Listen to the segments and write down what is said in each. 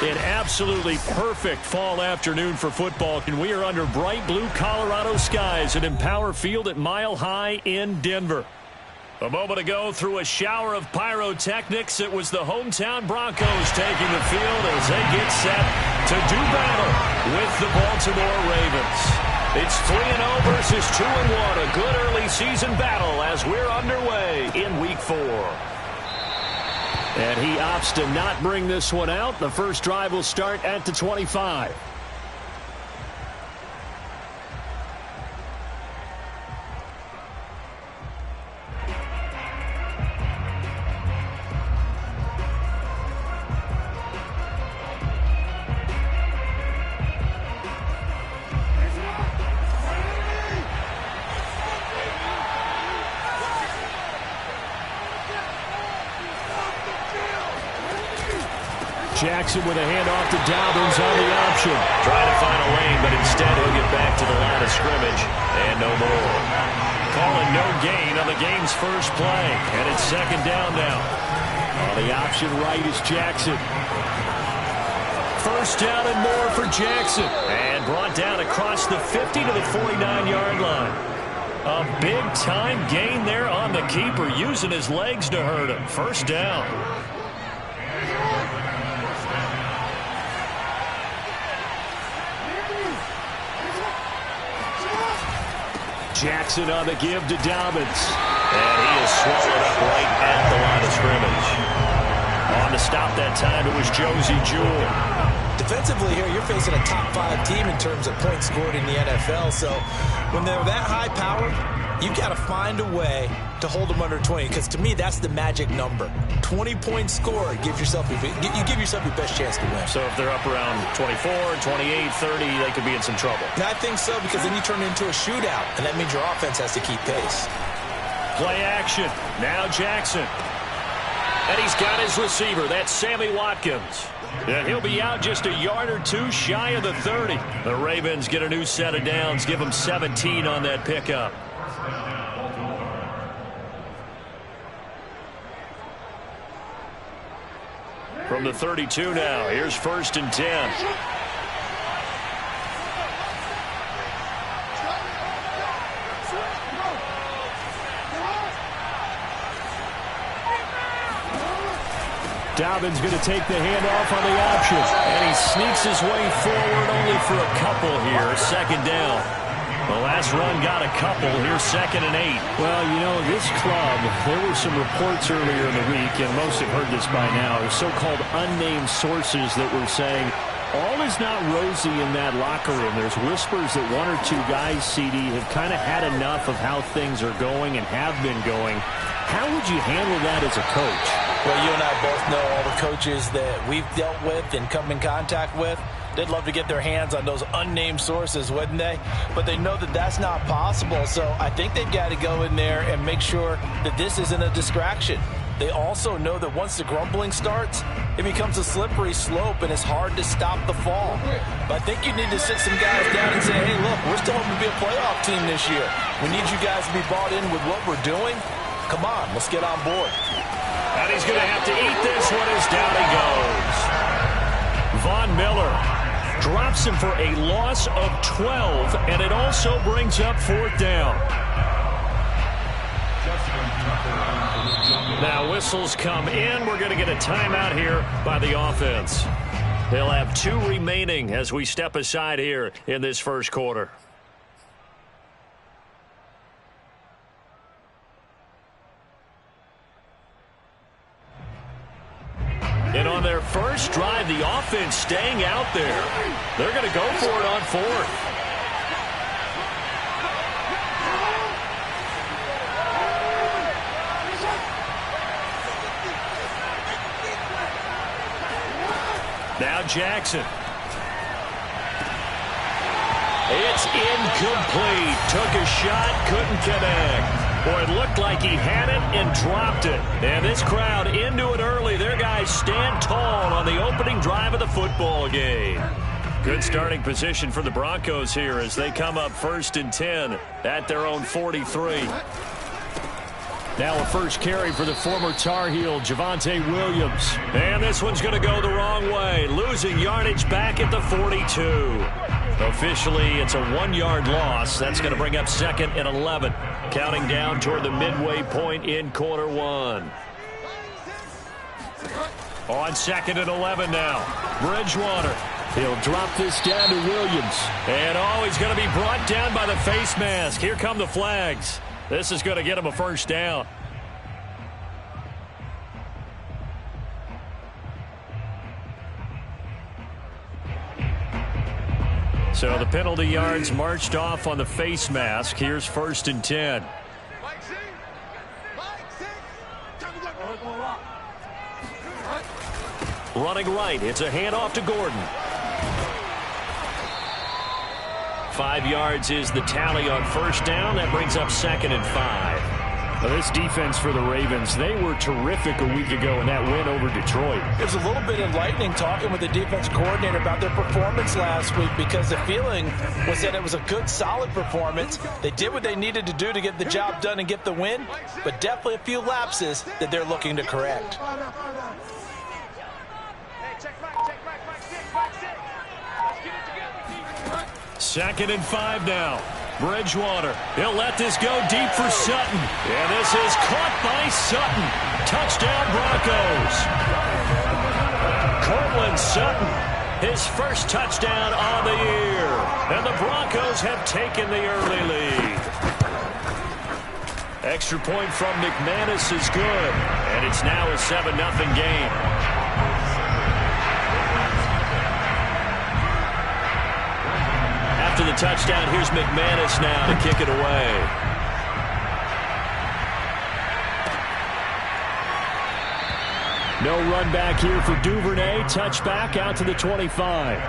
An absolutely perfect fall afternoon for football, and we are under bright blue Colorado skies at Empower Field at Mile High in Denver. A moment ago, through a shower of pyrotechnics, it was the hometown Broncos taking the field as they get set to do battle with the Baltimore Ravens. It's 3-0 versus 2-1, a good early season battle as we're underway in Week 4. And he opts to not bring this one out. The first drive will start at the 25. Jackson with a handoff to Dobbins on the option. Trying to find a lane, but instead he'll get back to the line of scrimmage. And no more. Calling no gain on the game's first play. And it's second down now. On the option right is Jackson. First down and more for Jackson. And brought down across the 50 to the 49-yard line. A big-time gain there on the keeper, using his legs to hurt him. First down. Jackson on the give to Dobbins. And he is swallowed up right at the line of scrimmage. On the stop that time, it was Josie Jewell. Defensively here, you're facing a top-5 team in terms of points scored in the NFL. So when they're that high-powered, you've got to find a way to hold them under 20. Because to me, that's the magic number. 20 points scored, you give yourself your best chance to win. So if they're up around 24, 28, 30, they could be in some trouble. And I think so, because then you turn it into a shootout, and that means your offense has to keep pace. Play action. Now Jackson. And he's got his receiver. That's Sammy Watkins. And he'll be out just a yard or two shy of the 30. The Ravens get a new set of downs. Give them 17 on that pickup. From the 32 now, here's 1st and 10. Dobbins going to take the handoff on the option. And he sneaks his way forward only for a couple here. Second down. The last run got a couple. Here's 2nd and 8. Well, you know, this club, there were some reports earlier in the week, and most have heard this by now, so-called unnamed sources that were saying all is not rosy in that locker room. There's whispers that 1 or 2 guys, CD, have kind of had enough of how things are going and have been going. How would you handle that as a coach? Well, you and I both know all the coaches that we've dealt with and come in contact with. They'd love to get their hands on those unnamed sources, wouldn't they? But they know that that's not possible. So I think they've got to go in there and make sure that this isn't a distraction. They also know that once the grumbling starts, it becomes a slippery slope and it's hard to stop the fall. But I think you need to sit some guys down and say, hey, look, we're still hoping to be a playoff team this year. We need you guys to be bought in with what we're doing. Come on, let's get on board. And he's going to have to eat this one as down he goes. Von Miller drops him for a loss of 12, and it also brings up 4th down. Now whistles come in. We're going to get a timeout here by the offense. They'll have 2 remaining as we step aside here in this first quarter. And on their first drive, the offense staying out there. They're going to go for it on 4th. Now Jackson. It's incomplete. Took a shot, couldn't connect. Boy, it looked like he had it and dropped it. And this crowd into it early. Their guys stand tall on the opening drive of the football game. Good starting position for the Broncos here as they come up 1st and 10 at their own 43. Now a first carry for the former Tar Heel, Javonte Williams. And this one's going to go the wrong way, losing yardage back at the 42. Officially, it's a 1-yard loss. That's going to bring up 2nd and 11. Counting down toward the midway point in quarter 1. On 2nd and 11 now. Bridgewater. He'll drop this down to Williams. And he's going to be brought down by the face mask. Here come the flags. This is going to get him a first down. So the penalty yards marched off on the face mask. Here's 1st and 10. Running right. It's a handoff to Gordon. 5 yards is the tally on first down. That brings up 2nd and 5. Well, this defense for the Ravens, they were terrific a week ago in that win over Detroit. It was a little bit enlightening talking with the defense coordinator about their performance last week, because the feeling was that it was a good, solid performance. They did what they needed to do to get the job done and get the win, but definitely a few lapses that they're looking to correct. Second and 5 now. Bridgewater. He'll let this go deep for Sutton. And this is caught by Sutton. Touchdown Broncos. Cortland Sutton, his first touchdown on the year. And the Broncos have taken the early lead. Extra point from McManus is good. And it's now a 7-0 game. After the touchdown, here's McManus now to kick it away. No run back here for Duvernay. Touchback out to the 25.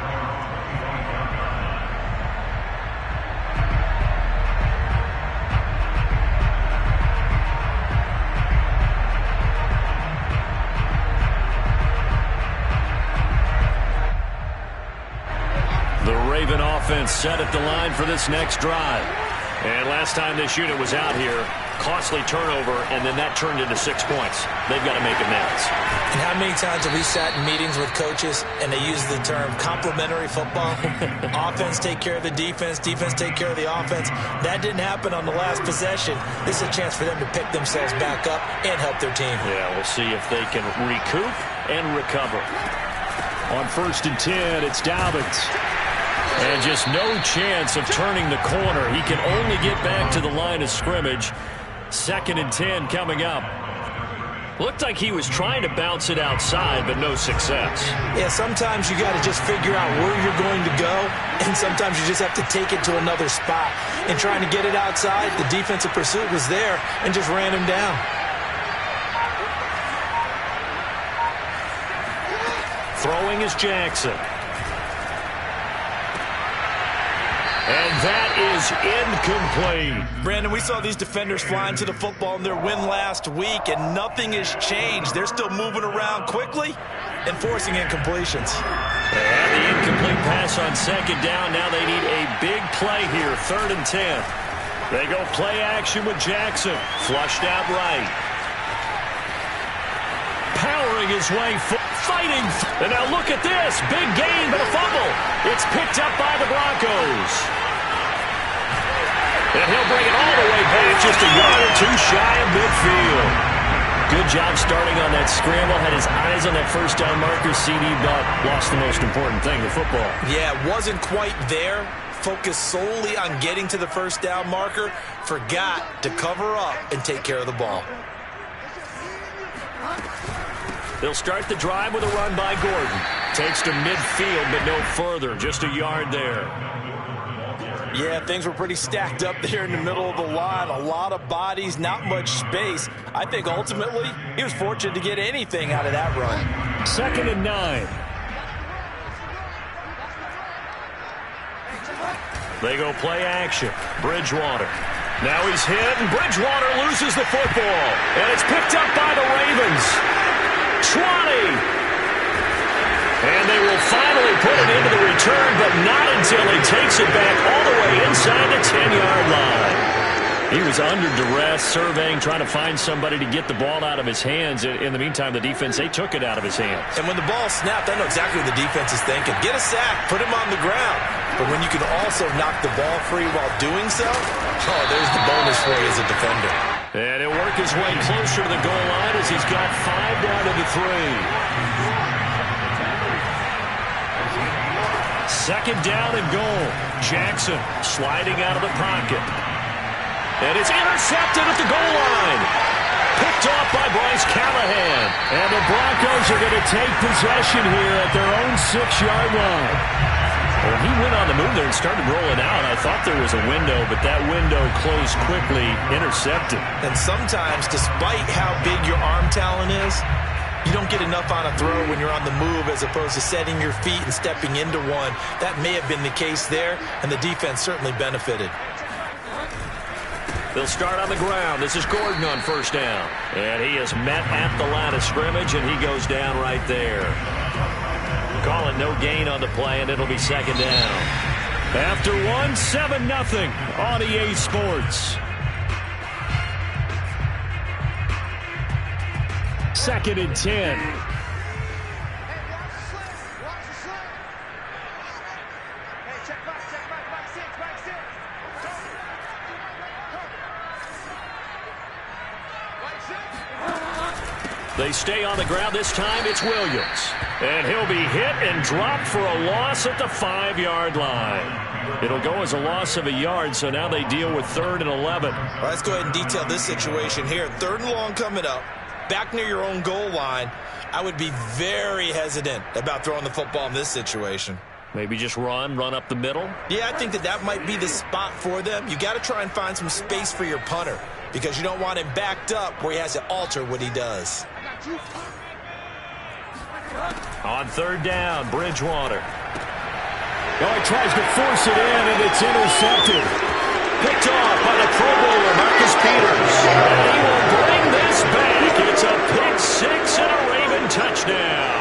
Raven offense set at the line for this next drive. And last time this unit was out here, costly turnover, and then that turned into 6 points. They've got to make amends. And how many times have we sat in meetings with coaches and they use the term complementary football? Offense take care of the defense, defense take care of the offense. That didn't happen on the last possession. This is a chance for them to pick themselves back up and help their team. Yeah, we'll see if they can recoup and recover. On 1st and 10, it's Dobbins. And just no chance of turning the corner. He can only get back to the line of scrimmage. 2nd and 10 coming up. Looked like he was trying to bounce it outside, but no success. Yeah, sometimes you got to just figure out where you're going to go, and sometimes you just have to take it to another spot. And trying to get it outside, the defensive pursuit was there and just ran him down. Throwing is Jackson. And that is incomplete. Brandon, we saw these defenders flying to the football in their win last week, and nothing has changed. They're still moving around quickly and forcing incompletions. They had the incomplete pass on 2nd down. Now they need a big play here, 3rd and 10. They go play action with Jackson. Flushed out right. Powering his way, fighting. And now look at this. Big gain, but a fumble. It's picked up by the Broncos. And he'll bring it all the way back, just a yard or two shy of midfield. Good job starting on that scramble. Had his eyes on that first down marker. CD, but lost the most important thing, the football. Yeah, wasn't quite there. Focused solely on getting to the first down marker. Forgot to cover up and take care of the ball. They'll start the drive with a run by Gordon. Takes to midfield, but no further. Just a yard there. Yeah, things were pretty stacked up there in the middle of the line. A lot of bodies, not much space. I think ultimately he was fortunate to get anything out of that run. 2nd and 9. They go play action. Bridgewater. Now he's hit, and Bridgewater loses the football. And it's picked up by the Ravens. 20. And they will finally put it into the return, but not until he takes it back all the way inside the 10-yard line. He was under duress, surveying, trying to find somebody to get the ball out of his hands. In the meantime, the defense, they took it out of his hands. And when the ball snapped, I know exactly what the defense is thinking. Get a sack, put him on the ground. But when you can also knock the ball free while doing so, oh, there's the bonus for you as a defender. And he'll work his way closer to the goal line as he's got 5 down to the 3. Second down and goal. Jackson sliding out of the pocket. And it's intercepted at the goal line. Picked off by Bryce Callahan. And the Broncos are going to take possession here at their own 6-yard line. Well, he went on the move there and started rolling out. I thought there was a window, but that window closed quickly, intercepted. And sometimes, despite how big your arm talent is, you don't get enough on a throw when you're on the move as opposed to setting your feet and stepping into one. That may have been the case there, and the defense certainly benefited. They'll start on the ground. This is Gordon on first down. And he is met at the line of scrimmage, and he goes down right there. Call it no gain on the play, and it'll be second down. After 1, 7-0 on EA Sports. Second and 10. They stay on the ground. This time it's Williams. And he'll be hit and dropped for a loss at the 5-yard line. It'll go as a loss of a yard, so now they deal with 3rd and 11. All right, let's go ahead and detail this situation here. 3rd and long coming up. Back near your own goal line. I would be very hesitant about throwing the football in this situation. Maybe just run up the middle? Yeah, I think that might be the spot for them. You got to try and find some space for your punter because you don't want him backed up where he has to alter what he does. On 3rd down, Bridgewater. Oh, he tries to force it in, and it's intercepted. Picked off by the Pro Bowler, Marcus Peters. And he will bring this back. It's a pick 6 and a Raven touchdown.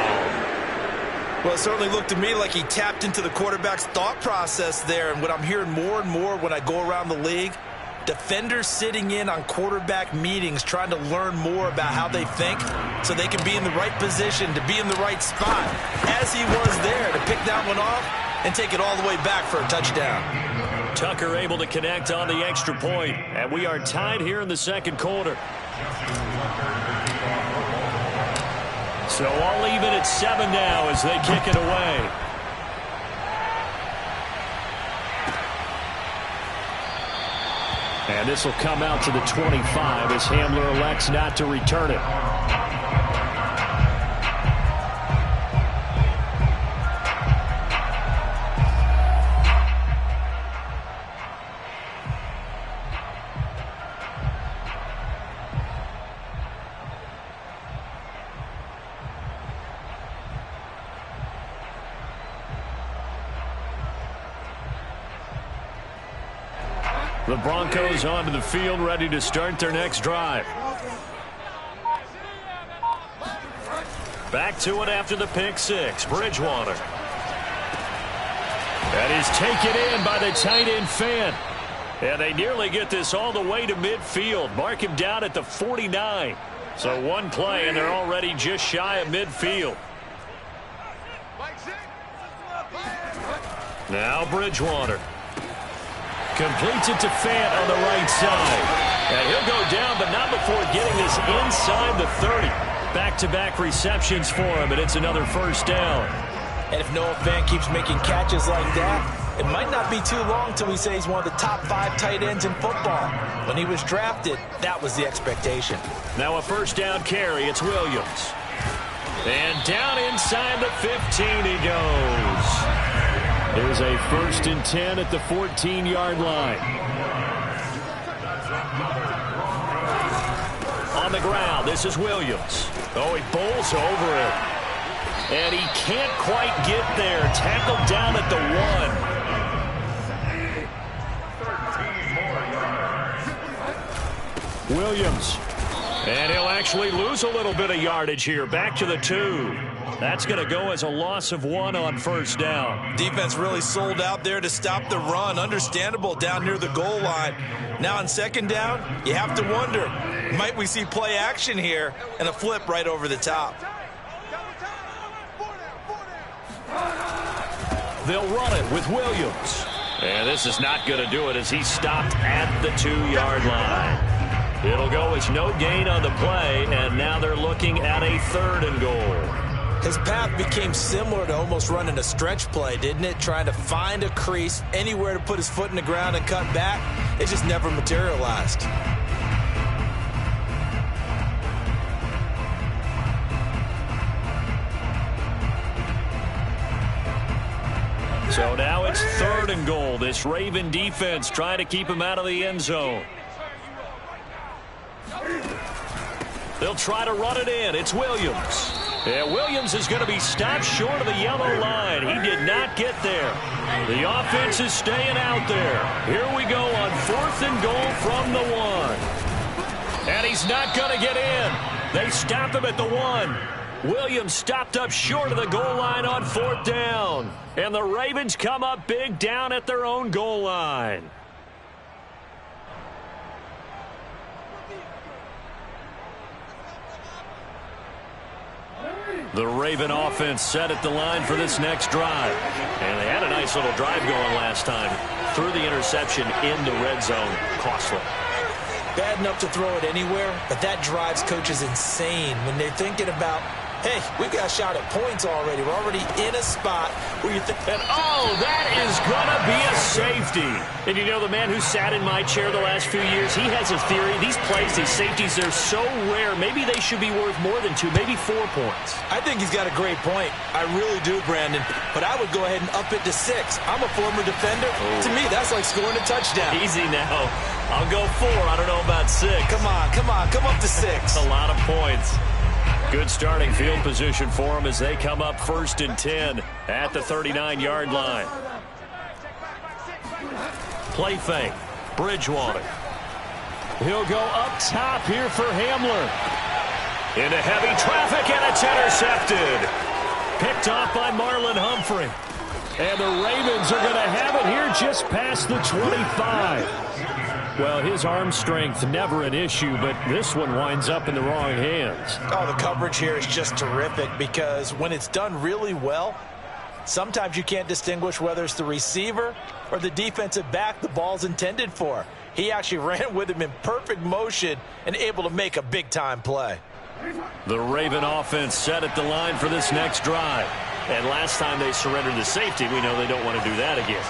Well, it certainly looked to me like he tapped into the quarterback's thought process there. And what I'm hearing more and more when I go around the league, defenders sitting in on quarterback meetings trying to learn more about how they think so they can be in the right position to be in the right spot, as he was there to pick that one off and take it all the way back for a touchdown. Tucker able to connect on the extra point, and we are tied here in the second quarter. So all even at 7 now as they kick it away. And this will come out to the 25 as Hamler elects not to return it. The Broncos onto the field, ready to start their next drive. Back to it after the pick 6. Bridgewater. That is taken in by the tight end Fan. And they nearly get this all the way to midfield. Mark him down at the 49. So one play, and they're already just shy of midfield. Now Bridgewater. Completes it to Fant on the right side. And he'll go down, but not before getting this inside the 30. Back-to-back receptions for him, and it's another first down. And if Noah Fant keeps making catches like that, it might not be too long till we say he's one of the top 5 tight ends in football. When he was drafted, that was the expectation. Now a first down carry. It's Williams. And down inside the 15 he goes. There's a 1st and 10 at the 14-yard line. On the ground, this is Williams. Oh, he bowls over it. And he can't quite get there. Tackled down at the 1. Williams. And he'll actually lose a little bit of yardage here. Back to the 2. That's going to go as a loss of 1 on first down. Defense really sold out there to stop the run. Understandable down near the goal line. Now on second down, you have to wonder, might we see play action here and a flip right over the top? They'll run it with Williams. And this is not going to do it as he stopped at the 2-yard line. It'll go as no gain on the play, and now they're looking at a 3rd and goal. His path became similar to almost running a stretch play, didn't it? Trying to find a crease, anywhere to put his foot in the ground and cut back. It just never materialized. So now it's 3rd and goal. This Raven defense trying to keep him out of the end zone. They'll try to run it in. It's Williams. And Williams is going to be stopped short of the yellow line. He did not get there. The offense is staying out there. Here we go on 4th and goal from the 1. And he's not going to get in. They stop him at the 1. Williams stopped up short of the goal line on 4th down. And the Ravens come up big down at their own goal line. The Raven offense set at the line for this next drive. And they had a nice little drive going last time. Threw the interception in the red zone. Costly. Bad enough to throw it anywhere, but that drives coaches insane when they're thinking about, hey, we've got a shot at points already. We're already in a spot where you think, and oh, that is going to be a safety. And you know, the man who sat in my chair the last few years, he has a theory. These plays, these safeties, they're so rare. Maybe they should be worth more than 2, maybe 4 points. I think he's got a great point. I really do, Brandon. But I would go ahead and up it to 6. I'm a former defender. Oh. To me, that's like scoring a touchdown. Easy now. I'll go 4. I don't know about 6. Come on. Come up to 6. A lot of points. Good starting field position for them as they come up 1st and 10 at the 39-yard line. Play fake. Bridgewater. He'll go up top here for Hamler. Into heavy traffic, and it's intercepted. Picked off by Marlon Humphrey. And the Ravens are going to have it here just past the 25. Well, his arm strength never an issue, but this one winds up in the wrong hands. Oh, the coverage here is just terrific because when it's done really well, sometimes you can't distinguish whether it's the receiver or the defensive back the ball's intended for. He actually ran with him in perfect motion and able to make a big-time play. The Raven offense set at the line for this next drive. And last time they surrendered the safety, we know they don't want to do that again.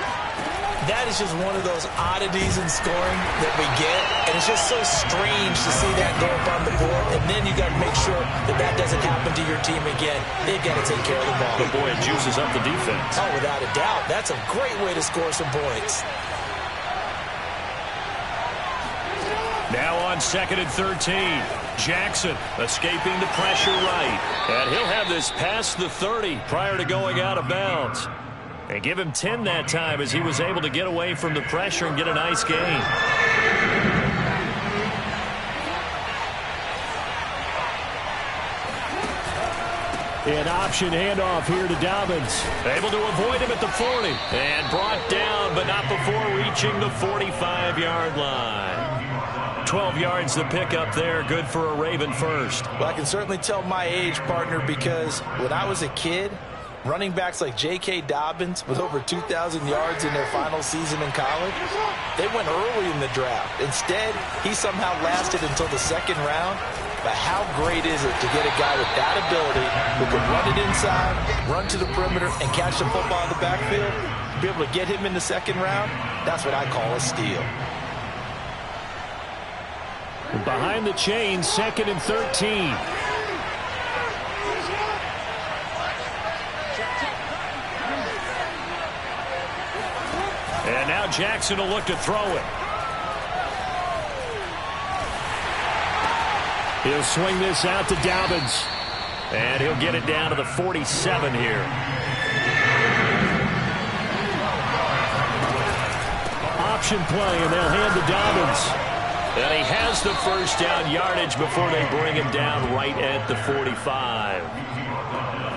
That is just one of those oddities in scoring that we get, and it's just so strange to see that go up on the board, and then you got to make sure that that doesn't happen to your team again. They've got to take care of the ball. But boy, it juices up the defense. Oh, without a doubt. That's a great way to score some points. Now on 2nd and 13. Jackson escaping the pressure right. And he'll have this past the 30 prior to going out of bounds. And give him 10 that time as he was able to get away from the pressure and get a nice gain. An option handoff here to Dobbins. Able to avoid him at the 40. And brought down, but not before reaching the 45-yard line. 12 yards the pick up there. Good for a Raven first. Well, I can certainly tell my age, partner, because when I was a kid, running backs like J.K. Dobbins with over 2,000 yards in their final season in college, they went early in the draft. Instead, he somehow lasted until the 2nd round. But how great is it to get a guy with that ability who can run it inside, run to the perimeter, and catch the football in the backfield? To be able to get him in the 2nd round, that's what I call a steal. Behind the chain, 2nd and 13. And now Jackson will look to throw it. He'll swing this out to Dobbins. And he'll get it down to the 47 here. Option play, and they'll hand to Dobbins. And he has the first down yardage before they bring him down right at the 45.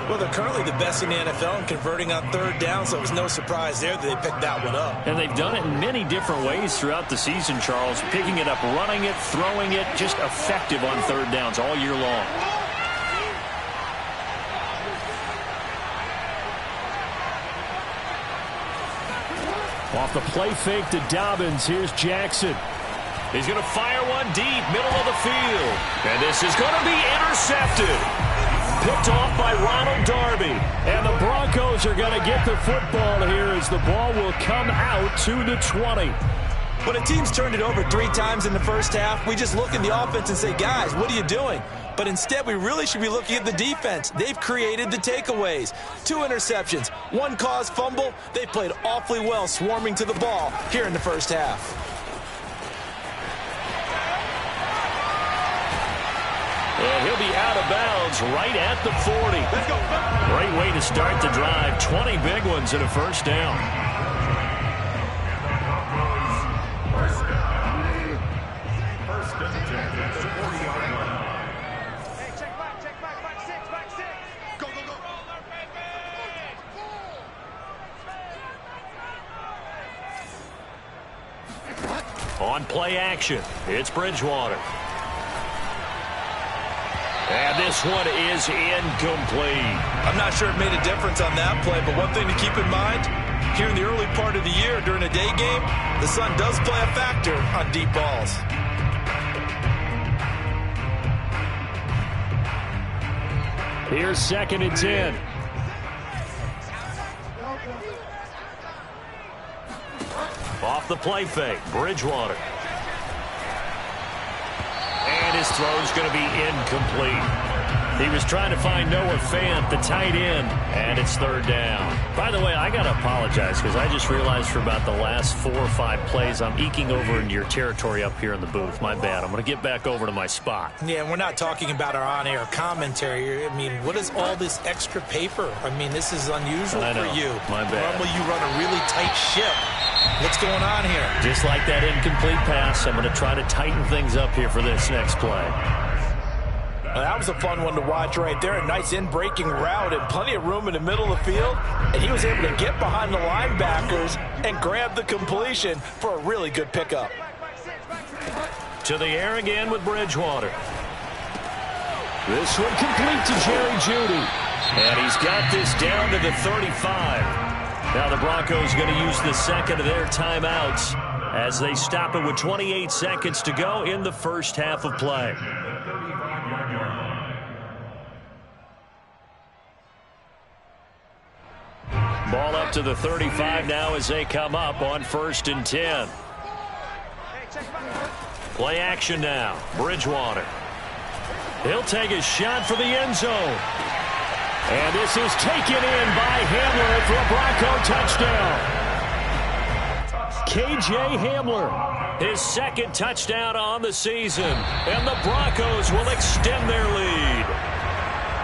Well, they're currently the best in the NFL in converting on third down, so it was no surprise there that they picked that one up. And they've done it in many different ways throughout the season, Charles. Picking it up, running it, throwing it, just effective on third downs all year long. Off the play fake to Dobbins, here's Jackson. He's going to fire one deep, middle of the field. And this is going to be intercepted. Picked off by Ronald Darby. And the Broncos are going to get the football here as the ball will come out to the 20. When a team's turned it over 3 times in the first half, we just look at the offense and say, guys, what are you doing? But instead, we really should be looking at the defense. They've created the takeaways. 2 interceptions, 1 caused fumble. They played awfully well swarming to the ball here in the first half. And he'll be out of bounds right at the 40. Let's go. Great way to start the drive. 20 big ones and a first down. On play action, it's Bridgewater. And this one is incomplete. I'm not sure it made a difference on that play, but one thing to keep in mind, here in the early part of the year during a day game, the sun does play a factor on deep balls. Here's 2nd and 10. Off the play fake, Bridgewater. And his throw's going to be incomplete. He was trying to find Noah Fant, the tight end, and it's 3rd down. By the way, I got to apologize because I just realized for about the last 4 or 5 plays, I'm eking over into your territory up here in the booth. My bad. I'm going to get back over to my spot. Yeah, and we're not talking about our on-air commentary. I mean, what is all this extra paper? I mean, this is unusual for you. My bad. Normally you run a really tight ship. What's going on here? Just like that incomplete pass, I'm going to try to tighten things up here for this next play. That was a fun one to watch right there. A nice in-breaking route and plenty of room in the middle of the field. And he was able to get behind the linebackers and grab the completion for a really good pickup. To the air again with Bridgewater. This one complete to Jerry Jeudy. And he's got this down to the 35. Now the Broncos going to use the second of their timeouts as they stop it with 28 seconds to go in the first half of play. Ball up to the 35 now as they come up on 1st and 10. Play action now. Bridgewater. He'll take a shot for the end zone. And this is taken in by Hamler for a Bronco touchdown. K.J. Hamler, his 2nd touchdown on the season. And the Broncos will extend their lead.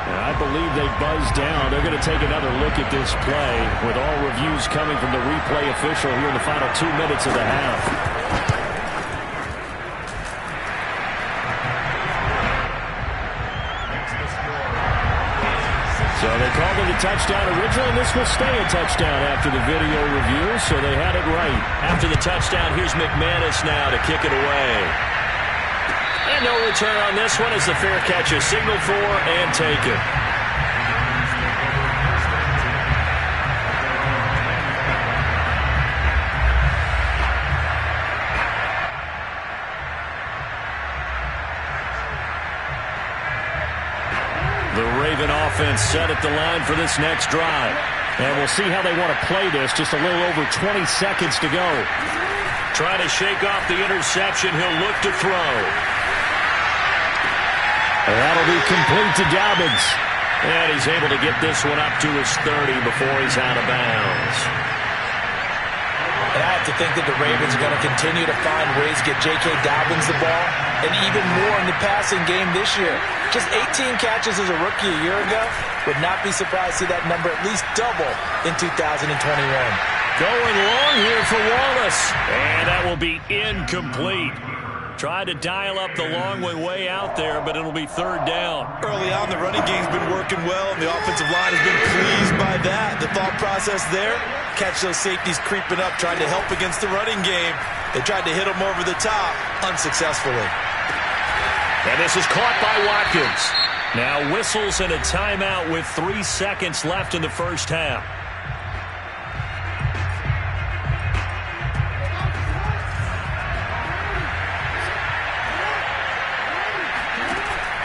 And I believe they buzzed down. They're going to take another look at this play with all reviews coming from the replay official here in the final 2 minutes of the half. So they called it a touchdown originally, and this will stay a touchdown after the video review, so they had it right. After the touchdown, here's McManus now to kick it away. And no return on this one as the fair catch is signaled for and taken. The Raven offense set at the line for this next drive. And we'll see how they want to play this. Just a little over 20 seconds to go. Trying to shake off the interception. He'll look to throw. And that'll be complete to Dobbins. And he's able to get this one up to his 30 before he's out of bounds. And I have to think that the Ravens are going to continue to find ways to get J.K. Dobbins the ball, and even more in the passing game this year. Just 18 catches as a rookie a year ago. Would not be surprised to see that number at least double in 2021. Going long here for Wallace. And that will be incomplete. Tried to dial up the long way out there, but it'll be third down. Early on, the running game's been working well, and the offensive line has been pleased by that. The thought process there, catch those safeties creeping up, trying to help against the running game. They tried to hit them over the top, unsuccessfully. And this is caught by Watkins. Now whistles and a timeout with 3 seconds left in the first half.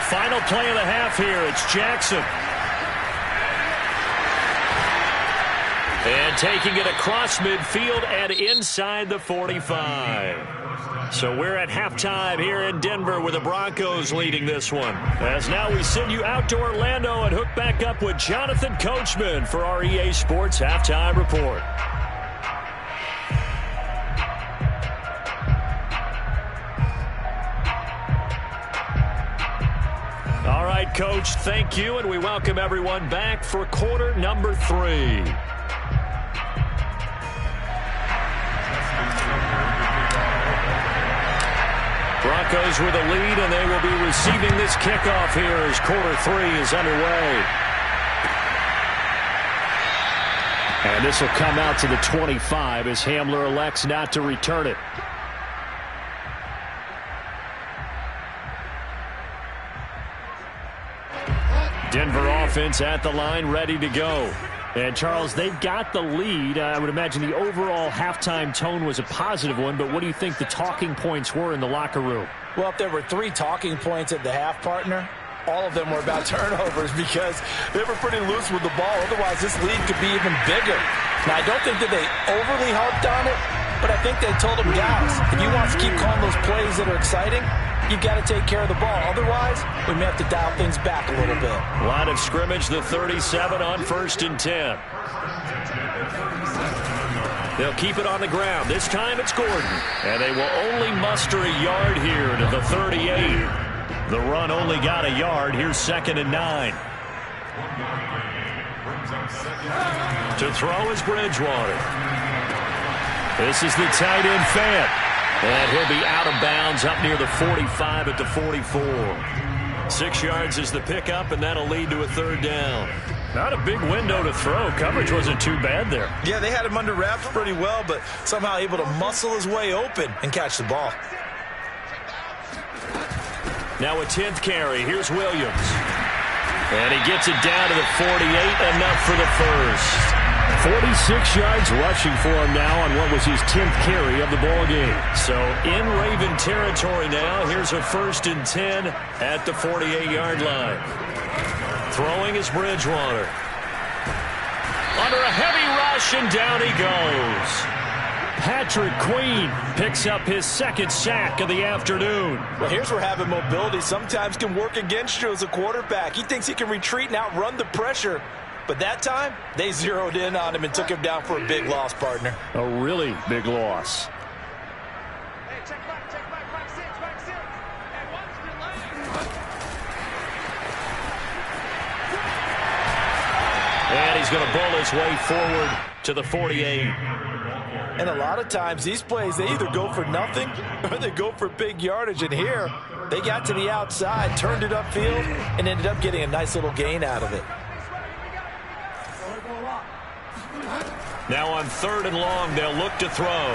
Final play of the half here. It's Jackson. And taking it across midfield and inside the 45. So we're at halftime here in Denver with the Broncos leading this one. As now we send you out to Orlando and hook back up with Jonathan Coachman for our EA Sports Halftime Report. All right, Coach, thank you, and we welcome everyone back for quarter number 3. Broncos with a lead, and they will be receiving this kickoff here as quarter 3 is underway. And this will come out to the 25 as Hamler elects not to return it. Denver offense at the line, ready to go. And, Charles, they've got the lead. I would imagine the overall halftime tone was a positive one, but what do you think the talking points were in the locker room? Well, if there were 3 talking points at the half, partner, all of them were about turnovers because they were pretty loose with the ball. Otherwise, this lead could be even bigger. Now, I don't think that they overly harped on it, but I think they told them, guys, if you want to keep calling those plays that are exciting, you've got to take care of the ball. Otherwise, we may have to dial things back a little bit. Line of scrimmage, the 37 on 1st and 10. They'll keep it on the ground. This time it's Gordon. And they will only muster a yard here to the 38. The run only got a yard. Here's 2nd and 9. To throw is Bridgewater. This is the tight end Fant. And he'll be out of bounds up near the 45 at the 44. 6 yards is the pickup, and that'll lead to a 3rd down. Not a big window to throw. Coverage wasn't too bad there. Yeah, they had him under wraps pretty well, but somehow able to muscle his way open and catch the ball. Now a 10th carry. Here's Williams. And he gets it down to the 48, enough for the first. 46 yards rushing for him now on what was his 10th carry of the ball game. So in Raven territory now. Here's a 1st and 10 at the 48-yard line. Throwing is Bridgewater. Under a heavy rush, and down he goes. Patrick Queen picks up his 2nd sack of the afternoon. Well, here's where having mobility sometimes can work against you as a quarterback. He thinks he can retreat and outrun the pressure. But that time, they zeroed in on him and took him down for a big loss, partner. A really big loss. And he's going to bull his way forward to the 48. And a lot of times, these plays, they either go for nothing or they go for big yardage. And here, they got to the outside, turned it upfield, and ended up getting a nice little gain out of it. Now on 3rd and long, they'll look to throw.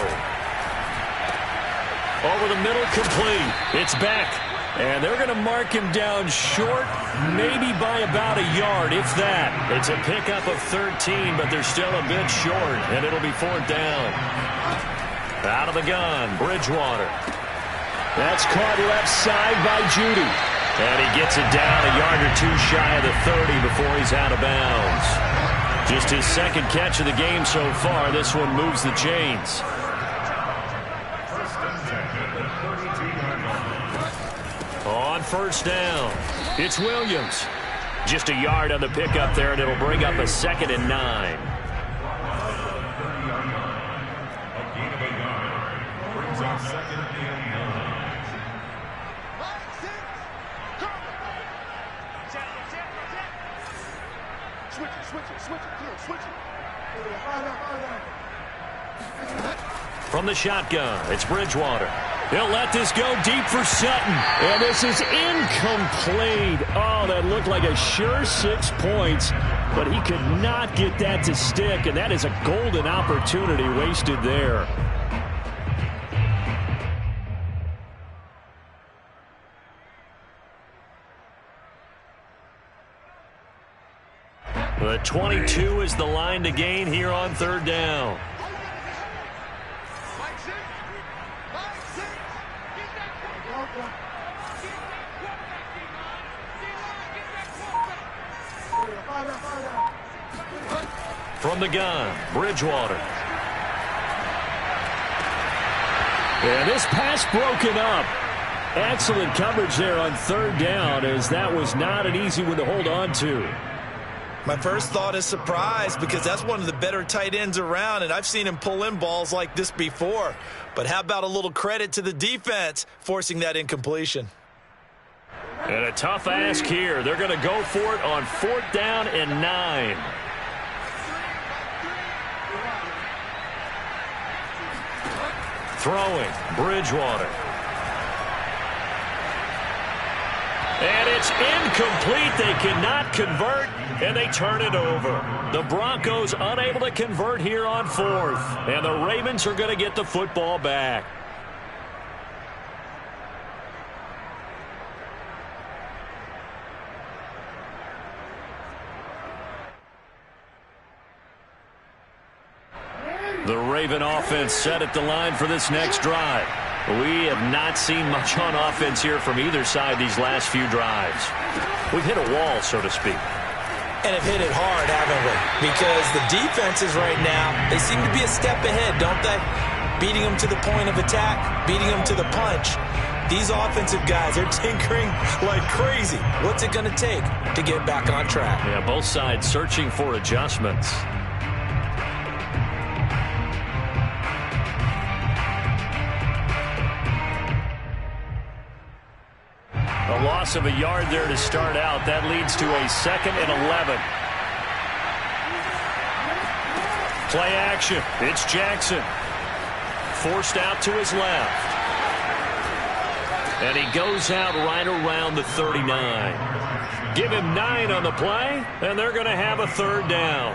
Over the middle, complete. It's back. And they're going to mark him down short, maybe by about a yard, if that. It's a pickup of 13, but they're still a bit short, and it'll be 4th down. Out of the gun, Bridgewater. That's caught left side by Judy. And he gets it down a yard or 2 shy of the 30 before he's out of bounds. Just his 2nd catch of the game so far. This one moves the chains. On 1st down, it's Williams. Just a yard on the pickup there, and it'll bring up a 2nd and 9. From the shotgun, it's Bridgewater. He'll let this go deep for Sutton. And this is incomplete. Oh, that looked like a sure 6 points, but he could not get that to stick, and that is a golden opportunity wasted there. The 22 is the line to gain here on 3rd down. From the gun, Bridgewater. And this pass broken up. Excellent coverage there on 3rd down, as that was not an easy one to hold on to. My first thought is surprise, because that's one of the better tight ends around, and I've seen him pull in balls like this before. But how about a little credit to the defense forcing that incompletion? And a tough ask here. They're going to go for it on 4th down and 9. Throwing, Bridgewater. And it's incomplete. They cannot convert, and they turn it over. The Broncos unable to convert here on 4th, and the Ravens are going to get the football back. The Raven offense set at the line for this next drive. We have not seen much on offense here from either side these last few drives. We've hit a wall, so to speak. And have hit it hard, haven't we? Because the defenses right now, they seem to be a step ahead, don't they? Beating them to the point of attack, beating them to the punch. These offensive guys, they're tinkering like crazy. What's it going to take to get back on track? Yeah, both sides searching for adjustments. A loss of a yard there to start out. That leads to a 2nd and 11. Play action. It's Jackson. Forced out to his left. And he goes out right around the 39. Give him 9 on the play, and they're going to have a 3rd down.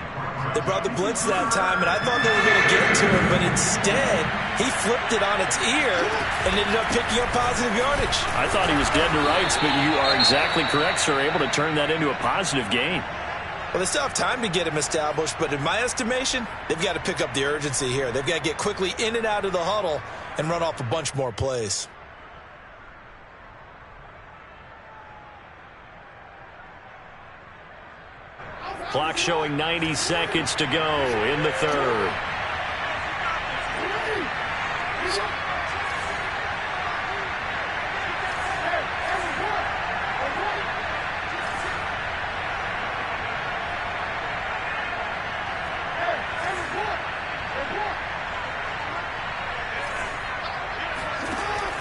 They brought the blitz that time, and I thought they were going to get to him, but instead, he flipped it on its ear and ended up picking up positive yardage. I thought he was dead to rights, but you are exactly correct, sir, able to turn that into a positive gain. Well, they still have time to get him established, but in my estimation, they've got to pick up the urgency here. They've got to get quickly in and out of the huddle and run off a bunch more plays. Clock showing 90 seconds to go in the 3rd.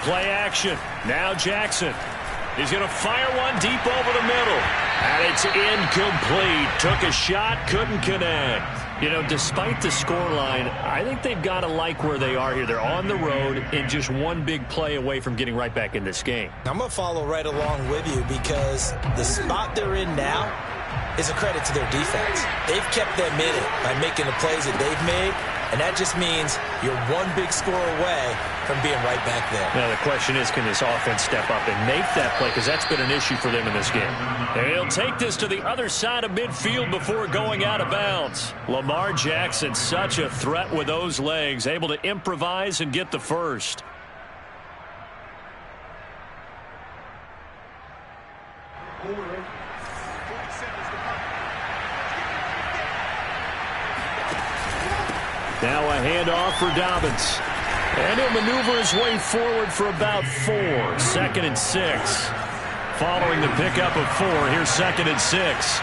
Play action. Now Jackson. He's going to fire one deep over the middle. And it's incomplete. Took a shot, couldn't connect. You know, despite the scoreline, I think they've got to like where they are here. They're on the road and just one big play away from getting right back in this game. I'm going to follow right along with you because the spot they're in now is a credit to their defense. They've kept them in it by making the plays that they've made, and that just means you're one big score away from being right back there. Now the question is, can this offense step up and make that play? Because that's been an issue for them in this game. And he'll take this to the other side of midfield before going out of bounds. Lamar Jackson, such a threat with those legs, able to improvise and get the first. Now a handoff for Dobbins. And he'll maneuver his way forward for about 4. 2nd and 6. Following the pickup of 4, here's 2nd and 6.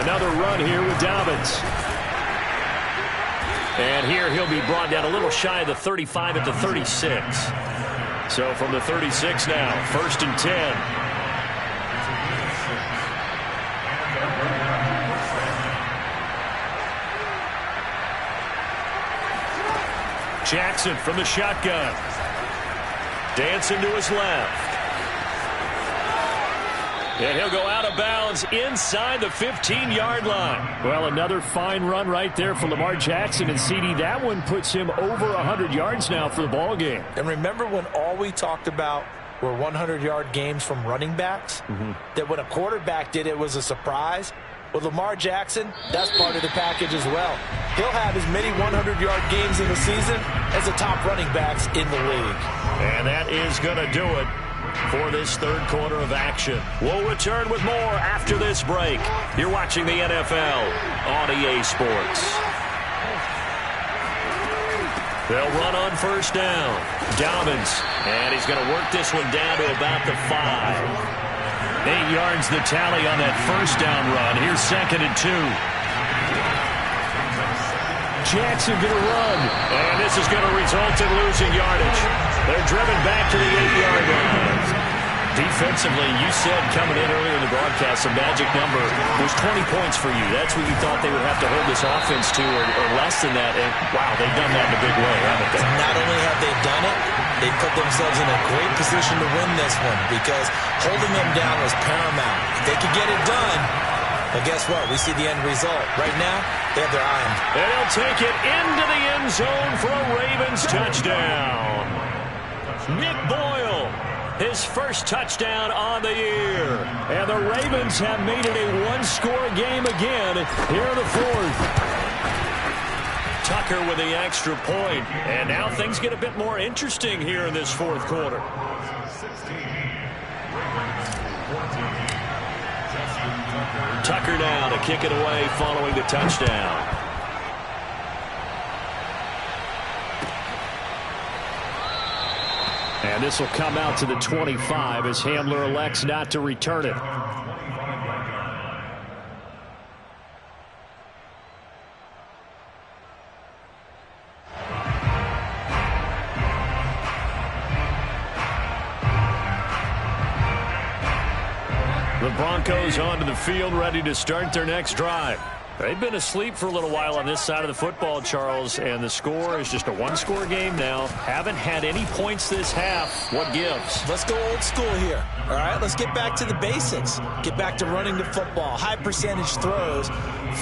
Another run here with Dobbins. And here he'll be brought down a little shy of the 35 at the 36. So from the 36 now, 1st and 10. Jackson from the shotgun. Dancing to his left. And he'll go out of bounds inside the 15-yard line. Well, another fine run right there for Lamar Jackson. And, CD, that one puts him over 100 yards now for the ball game. And remember when all we talked about were 100-yard games from running backs? That when a quarterback did it was a surprise? With Lamar Jackson, that's part of the package as well. He'll have as many 100-yard games in the season as the top running backs in the league. And that is going to do it for this third quarter of action. We'll return with more after this break. You're watching the NFL on EA Sports. They'll run on first down. Dobbins, and he's going to work this one down to about the 5. 8 yards the tally on that first down run. Here's 2nd and 2. Jackson going to run. And this is going to result in losing yardage. They're driven back to the 8-yard line. Defensively, you said coming in earlier in the broadcast, the magic number was 20 points for you. That's what you thought they would have to hold this offense to, or less than that. And, wow, they've done that in a big way, haven't they? Not only have they done it, they put themselves in a great position to win this one because holding them down was paramount. If they could get it done, well, guess what? We see the end result. Right now, they have their eye on it. And he'll take it into the end zone for a Ravens touchdown. Nick Boyle, his first touchdown on the year. And the Ravens have made it a one-score game again here in the fourth. Tucker with the extra point. And now things get a bit more interesting here in this fourth quarter. Tucker now to kick it away following the touchdown. And this will come out to the 25 as Hamler elects not to return it. The Broncos onto the field, ready to start their next drive. They've been asleep for a little while on this side of the football, Charles, and the score is just a one-score game now. Haven't had any points this half. What gives? Let's go old school here. All right, let's get back to the basics. Get back to running the football, high percentage throws.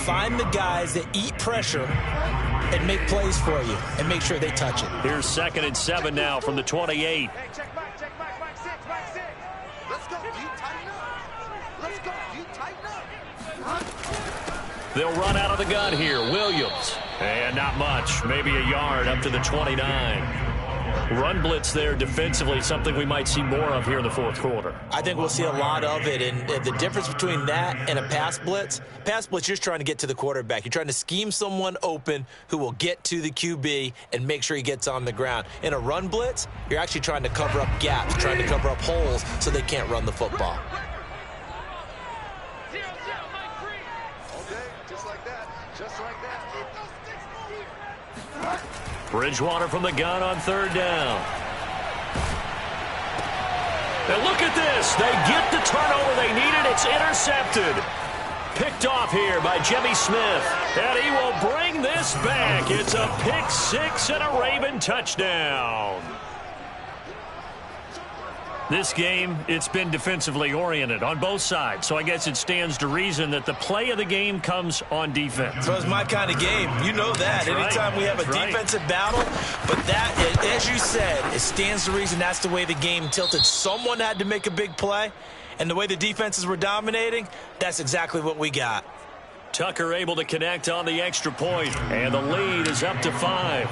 Find the guys that eat pressure and make plays for you and make sure they touch it. Here's 2nd and 7 now from the 28. Hey, check back, six. Let's go, you tighten up. Let's go, you tighten up. They'll run out of the gun here. Williams. And not much. Maybe a yard up to the 29. Run blitz there defensively, something we might see more of here in the fourth quarter. I think we'll see a lot of it. And the difference between that and a pass blitz, you're just trying to get to the quarterback. You're trying to scheme someone open who will get to the QB and make sure he gets on the ground. In a run blitz, you're actually trying to cover up gaps, trying to cover up holes so they can't run the football. Bridgewater from the gun on third down. And look at this. They get the turnover they needed. It's intercepted. Picked off here by Jimmy Smith. And he will bring this back. It's a pick six and a Raven touchdown. This game, it's been defensively oriented on both sides. So I guess it stands to reason that the play of the game comes on defense. So it's my kind of game. You know that. That's anytime we have a defensive battle. But that, as you said, it stands to reason that's the way the game tilted. Someone had to make a big play. And the way the defenses were dominating, that's exactly what we got. Tucker able to connect on the extra point. And the lead is up to 5.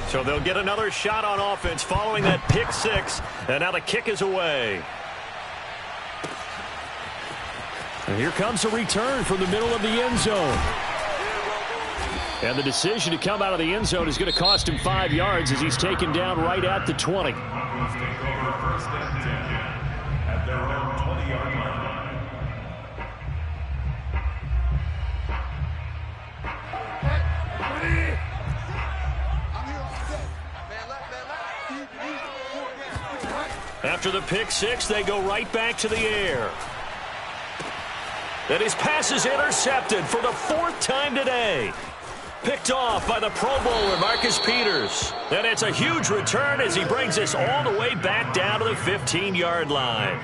So they'll get another shot on offense following that pick six. And now the kick is away. And here comes a return from the middle of the end zone. And the decision to come out of the end zone is going to cost him 5 yards as he's taken down right at the 20. At their own 20-yard line. After the pick six, they go right back to the air. And his pass is intercepted for the 4th time today. picked off by the Pro Bowler, Marcus Peters. And it's a huge return as he brings us all the way back down to the 15-yard line.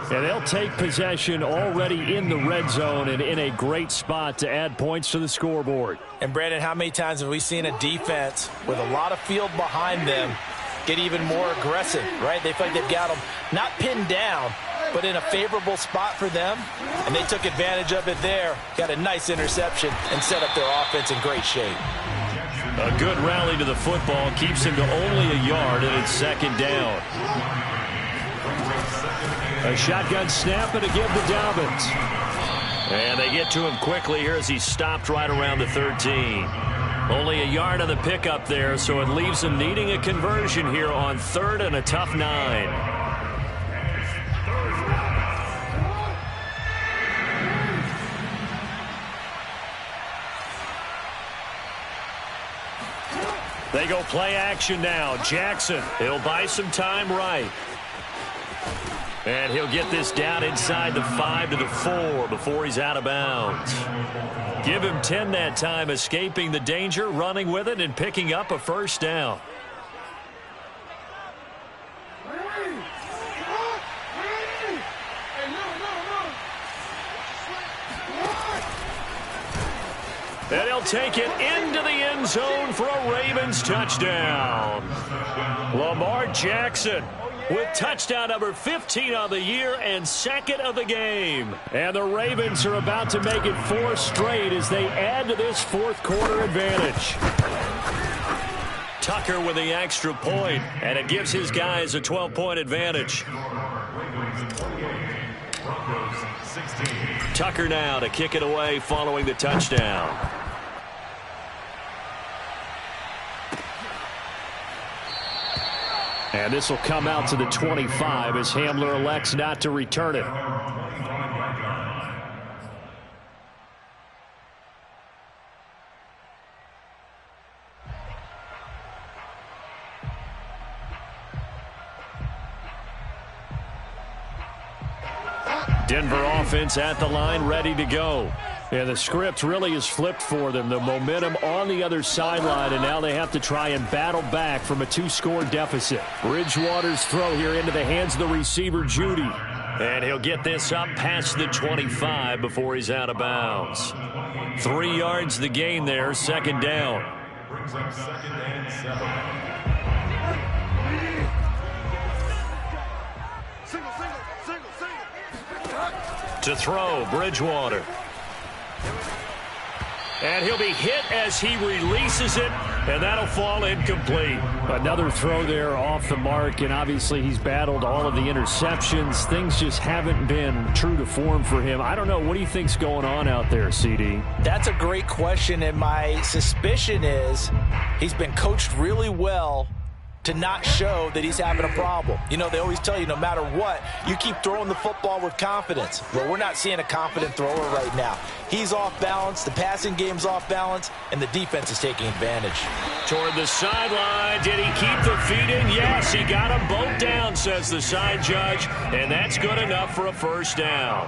And they'll take possession already in the red zone and in a great spot to add points to the scoreboard. And, Brandon, how many times have we seen a defense with a lot of field behind them get even more aggressive, right? They feel like they've got them not pinned down, but in a favorable spot for them, and they took advantage of it there, got a nice interception, and set up their offense in great shape. A good rally to the football keeps him to only a yard, and it's second down. A shotgun snap and a give to Dobbins. And they get to him quickly here as he stopped right around the 13. Only a yard on the pickup there, so it leaves him needing a conversion here on 3rd and a tough 9. They go play action now. Jackson, he'll buy some time right. And he'll get this down inside the 5 to the 4 before he's out of bounds. Give him 10 that time, escaping the danger, running with it, and picking up a first down. And he'll take it into the end zone for a Ravens touchdown. Lamar Jackson with touchdown number 15 of the year and second of the game. And the Ravens are about to make it 4 straight as they add to this fourth quarter advantage. Tucker with the extra point, and it gives his guys a 12-point advantage. Tucker now to kick it away following the touchdown. And this will come out to the 25 as Hamler elects not to return it. Denver offense at the line, ready to go. And the script really is flipped for them. The momentum on the other sideline, and now they have to try and battle back from a 2-score deficit. Bridgewater's throw here into the hands of the receiver, Judy. And he'll get this up past the 25 before he's out of bounds. 3 yards the gain there, second down. Brings up 2nd and 7. To throw, Bridgewater. And he'll be hit as he releases it, and that'll fall incomplete. Another throw there off the mark, and obviously he's battled all of the interceptions. Things just haven't been true to form for him. I don't know. What do you think's going on out there, CD? That's a great question, and my suspicion is he's been coached really well to not show that he's having a problem. You know, they always tell you no matter what, you keep throwing the football with confidence. Well, we're not seeing a confident thrower right now. He's off balance, the passing game's off balance, and the defense is taking advantage. Toward the sideline, did he keep the feet in? Yes, he got them both down, says the side judge, and that's good enough for a first down.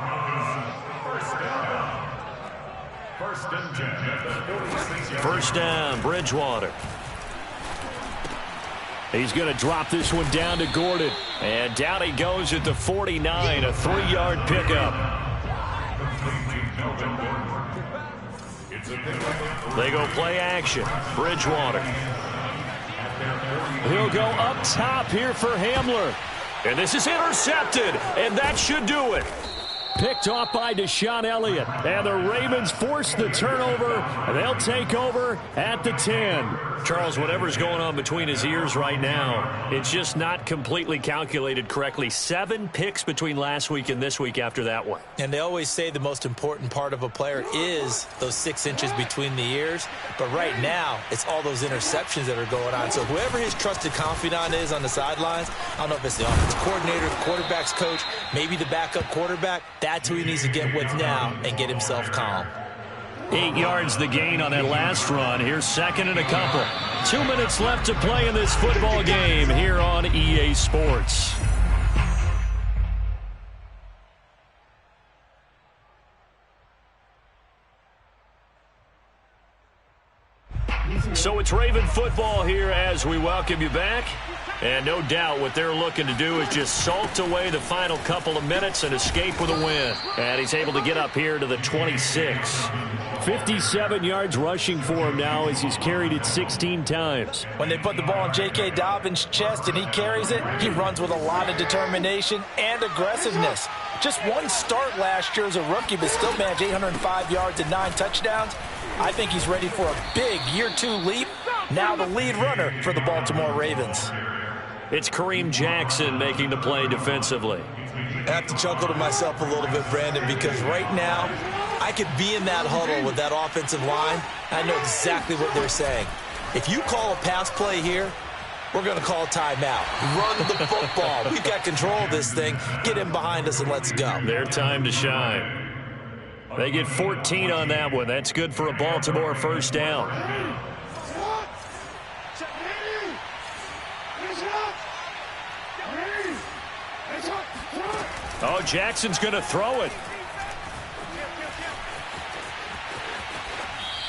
First down, Bridgewater. He's going to drop this one down to Gordon. And down he goes at the 49, a 3-yard pickup. They go play action. Bridgewater. He'll go up top here for Hamler. And this is intercepted, and that should do it. Picked off by Deshaun Elliott. And the Ravens force the turnover, and they'll take over at the 10. Charles, whatever's going on between his ears right now, it's just not completely calculated correctly. 7 picks between last week and this week after that one. And they always say the most important part of a player is those 6 inches between the ears. But right now, it's all those interceptions that are going on. So whoever his trusted confidant is on the sidelines, I don't know if it's the offensive coordinator, the quarterback's coach, maybe the backup quarterback, that's who he needs to get with now and get himself calm. 8 yards the gain on that last run. Here's second and a couple. 2 minutes left to play in this football game here on EA Sports. It's Raven football here as we welcome you back. And no doubt what they're looking to do is just salt away the final couple of minutes and escape with a win. And he's able to get up here to the 26. 57 yards rushing for him now as he's carried it 16 times. When they put the ball in J.K. Dobbins' chest and he carries it, he runs with a lot of determination and aggressiveness. Just one start last year as a rookie, but still managed 805 yards and 9 touchdowns. I think he's ready for a big year 2 leap. Now the lead runner for the Baltimore Ravens. It's Kareem Jackson making the play defensively. I have to chuckle to myself a little bit, Brandon, because right now I could be in that huddle with that offensive line. I know exactly what they're saying. If you call a pass play here, we're going to call a timeout. Run the football. We've got control of this thing. Get in behind us and let's go. Their time to shine. They get 14 on that one. That's good for a Baltimore first down. Oh, Jackson's going to throw it.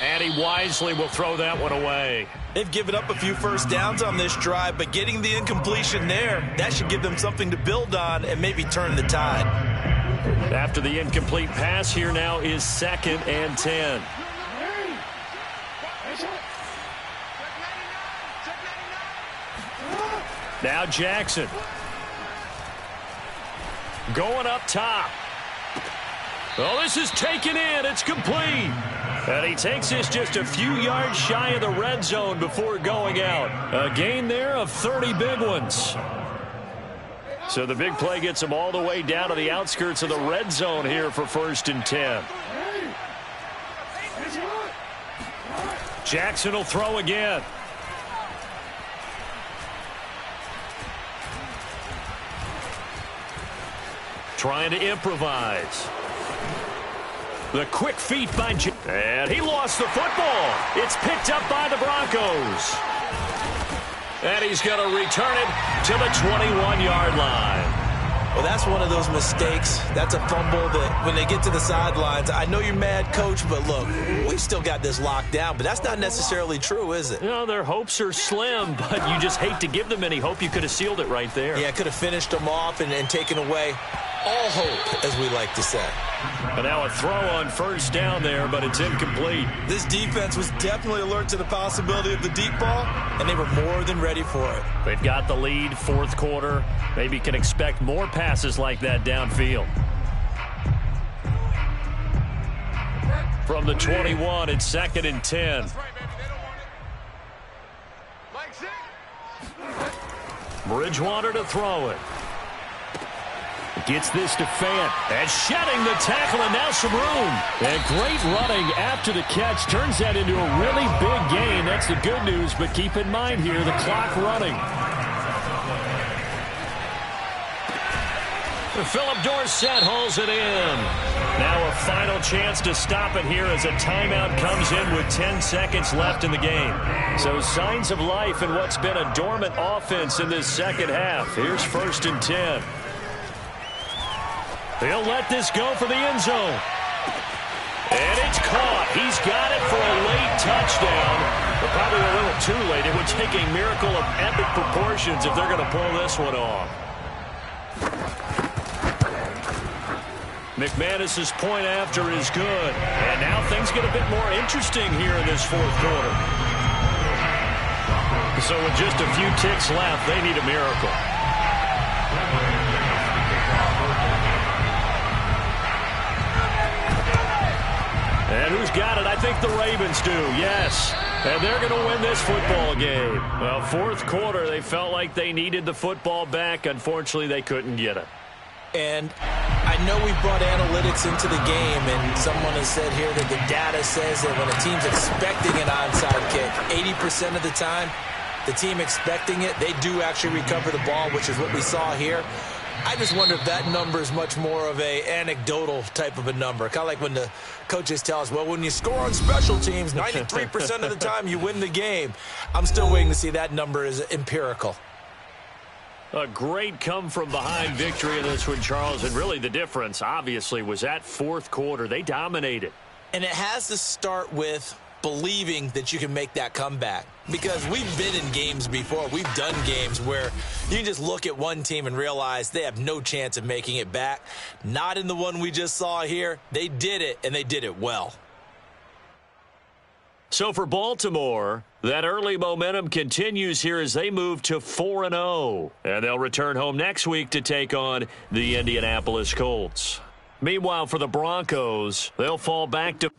And he wisely will throw that one away. They've given up a few first downs on this drive, but getting the incompletion there, that should give them something to build on and maybe turn the tide. After the incomplete pass, here now is 2nd and 10. Now Jackson. Going up top. Oh, this is taken in. It's complete. And he takes this just a few yards shy of the red zone before going out. A gain there of 30 big ones. So the big play gets him all the way down to the outskirts of the red zone here for 1st and 10. Jackson will throw again. Trying to improvise. The quick feet by and he lost the football. It's picked up by the Broncos. And he's going to return it to the 21-yard line. Well, that's one of those mistakes. That's a fumble that when they get to the sidelines, I know you're mad, Coach, but look, we've still got this locked down. But that's not necessarily true, is it? You know, their hopes are slim, but you just hate to give them any hope. You could have sealed it right there. Yeah, could have finished them off and taken away all hope, as we like to say. And now a throw on 1st down there, but it's incomplete. This defense was definitely alert to the possibility of the deep ball, and they were more than ready for it. They've got the lead, 4th quarter. Maybe can expect more passes like that downfield. From the 21, it's 2nd and 10. Bridgewater to throw it. Gets this to Fant. And shedding the tackle, and now some room. And great running after the catch. Turns that into a really big gain. That's the good news, but keep in mind here, the clock running. Philip Dorsett hauls it in. Now a final chance to stop it here as a timeout comes in with 10 seconds left in the game. So signs of life in what's been a dormant offense in this second half. Here's 1st and 10. He'll let this go for the end zone. And it's caught. He's got it for a late touchdown. But probably a little too late. It would take a miracle of epic proportions if they're going to pull this one off. McManus's point after is good. And now things get a bit more interesting here in this 4th quarter. So with just a few ticks left, they need a miracle. And who's got it? I think the Ravens do, yes. And they're going to win this football game. Well, 4th quarter, they felt like they needed the football back. Unfortunately, they couldn't get it. And I know we brought analytics into the game, and someone has said here that the data says that when a team's expecting an onside kick, 80% of the time, the team expecting it, they do actually recover the ball, which is what we saw here. I just wonder if that number is much more of a anecdotal type of a number. Kind of like when the coaches tell us, well, when you score on special teams, 93% of the time you win the game. I'm still waiting to see that number is empirical. A great come-from-behind victory in this one, Charles. And really the difference, obviously, was that 4th quarter. They dominated. And it has to start with believing that you can make that comeback. Because we've been in games before. We've done games where you can just look at one team and realize they have no chance of making it back. Not in the one we just saw here. They did it, and they did it well. So for Baltimore, that early momentum continues here as they move to 4-0. And they'll return home next week to take on the Indianapolis Colts. Meanwhile, for the Broncos, they'll fall back to